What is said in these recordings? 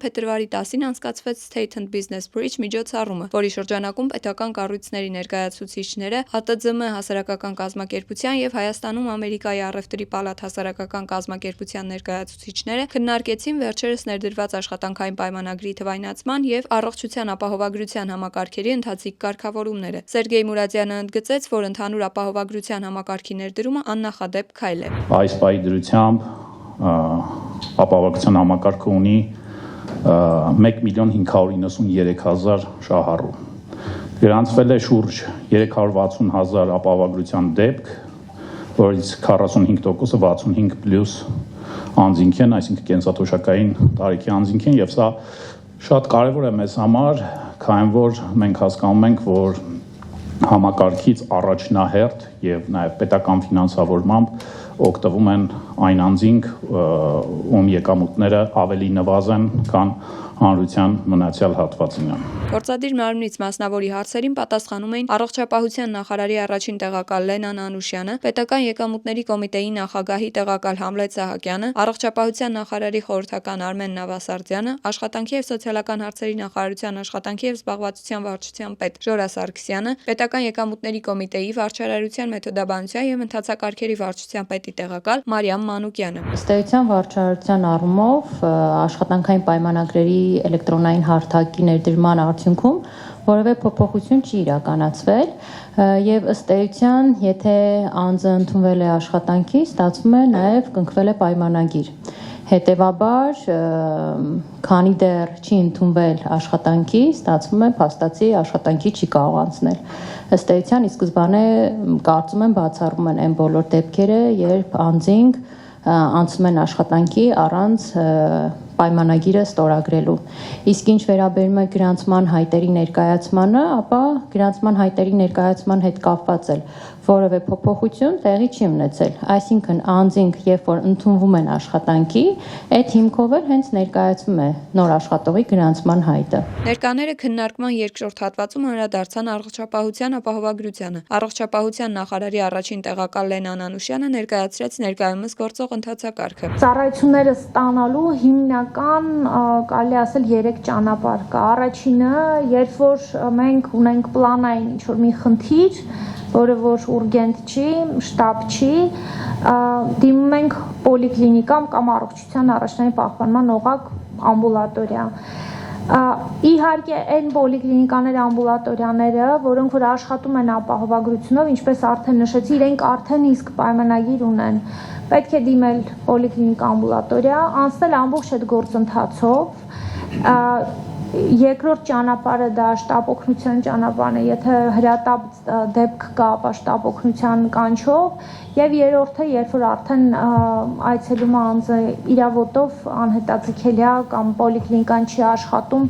փետրվարի 10-ին անցկացվեց State and Business Bridge միջոցառումը, որի շրջանակում պետական կառույցների ներկայացուցիչները, ՀՏԶՄ հասարակական կազմակերպության եւ Հայաստանում Ամերիկայի առևտրի պալատ հասարակական կազմակերպության ներկայացուցիչները քննարկեցին վերջերս ներդրված աշխատանքային պայմանագրի թվայնացման եւ առողջության ապահովագրության համակարգերի ընթացիկ կարգավորումները։ Սերգեյ Մուրադյանը ընդգծեց, որ ընդհանուր ապահովագրության համակարգի ներդրումը աննախադեպ քայլ է։ Այս պահի դրությամբ ապահովագրության համակարգը ունի 1,593,000 շահառու։ Գրանցվել է շուրջ 360,000 ապահովագրության դեպք, որից 45%-ը 65+ անձինք են, այսինքն կենսաթոշակային տարիքի անձինք են, եւ սա շատ կարևոր է մեզ համար, քանի որ մենք հասկանում ենք, որ համակարգից առաջնահերթ եւ նաեւ պետական ֆինանսավորմամբ օգտվում են այն անձինք, ում եկամուտները ավելի նվազեն, քան հանրության մնացյալ հատվածին։ Գործադիր մարմնից մասնավորի հարցերին պատասխանում էին առողջապահության նախարարի առաջին տեղակալ Լենան Անուշյանը, պետական եկամուտների կոմիտեի նախագահի տեղակալ Համլետ Սահակյանը, առողջապահության նախարարի խորհրդական Արմեն Նավասարդյանը, աշխատանքի եւ սոցիալական հարցերի նախարարության աշխատանքի եւ զբաղվածության վարչության պետ Ժորա Սարգսյանը, պետական եկամուտների կոմիտեի վարչարարության մեթոդաբանության եւ ընթացակարգերի վարչության պետի տեղակալ Մարիամ Մանուկյանը։ Ըստ էության վարչարարության առումով աշխատանքային պայմանագրերի էլեկտրոնային հարթակի ներդրման արդյունքում որևէ փոփոխություն չի իրականացվել եւ ըստ էության, եթե անձը ընդունվել է աշխատանքի, ստացվում է նաեւ կնքվել է պայմանագիր։ Հետևաբար, քանի դեռ չի ընդունվել աշխատանքի, ստացվում է փաստացի աշխատանքի չի կարող անցնել։ Ըստ էության, ի սկզբանե կարծում եմ բացառում են այն բոլոր դեպքերը, երբ անձինք անցնում են աշխատանքի առանց պայմանագիրը ստորագրելու։ Իսկ ինչ վերաբերում է գրանցման հայտերի ներկայացմանը, ապա գրանցման հայտերի ներկայացման հետ կապված էլ որևէ փոփոխություն տեղի չի ունեցել։ Այսինքն անձինք, երբ որ ընդունվում են աշխատանքի, այդ հիմքով էլ հենց ներկայացվում է նոր աշխատողի գրանցման հայտը։ Ներկաները քննարկման երկրորդ հատվածում անդրադարձան առողջապահության ապահովագրությանը։ Առողջապահության նախարարի առաջին տեղակալ Լենան Անուշյանը ներկայացրեց ներկայումս գործող ընթացակարգը։ Ծառայությունները ստանալու հիմնական կարելի ասել 3 ճանապարհ կա։ Առաջինը, երբ որ մենք ունենք պլանային ինչ-որ մի խնդիր, որը որ ուրգենտ չի, շտաբ չի, դիմում ենք պոլիկլինիկամ կամ առողջության առաջնային պահպանման օղակ ամբուլատորիա։ Իհարկե այն պոլիկլինիկաները, ամբուլատորիաները, որոնք որ աշխատում են ապահովագրությունով, ինչպես արդեն նշեցի, իրենք արդեն իսկ պայմանագիր ունեն։ Պետք է դիմել պոլիկլինիկա ամբուլատորիա, անցնել ամբողջ այդ գործընթացով։ Երկրորդ ճանապարհը դա շտապ օգնության ճանապարհն է, եթե հրատապ դեպք կա, ապա շտապ օգնության կանչով, եւ երրորդը, երբ որ արդեն այցելում է անձը իրավոտով անհետաձգելի է կամ պոլիկլինիկան չի աշխատում,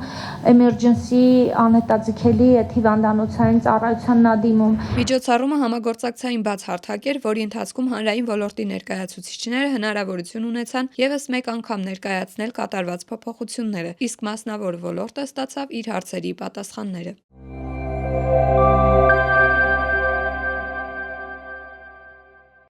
emergency անհետաձգելի այդ հիվանդանոցային ծառայությանն է դիմում։ Միջոցառումը համագործակցային բաց հարթակ էր, որի ընթացքում հանրային ոլորտի ներկայացուցիչները հնարավորություն ունեցան եւս մեկ անգամ ներկայացնել կատարված փոփոխությունները, իսկ մասնավոր ոլորտը ստացավ իր հարցերի պատասխանները։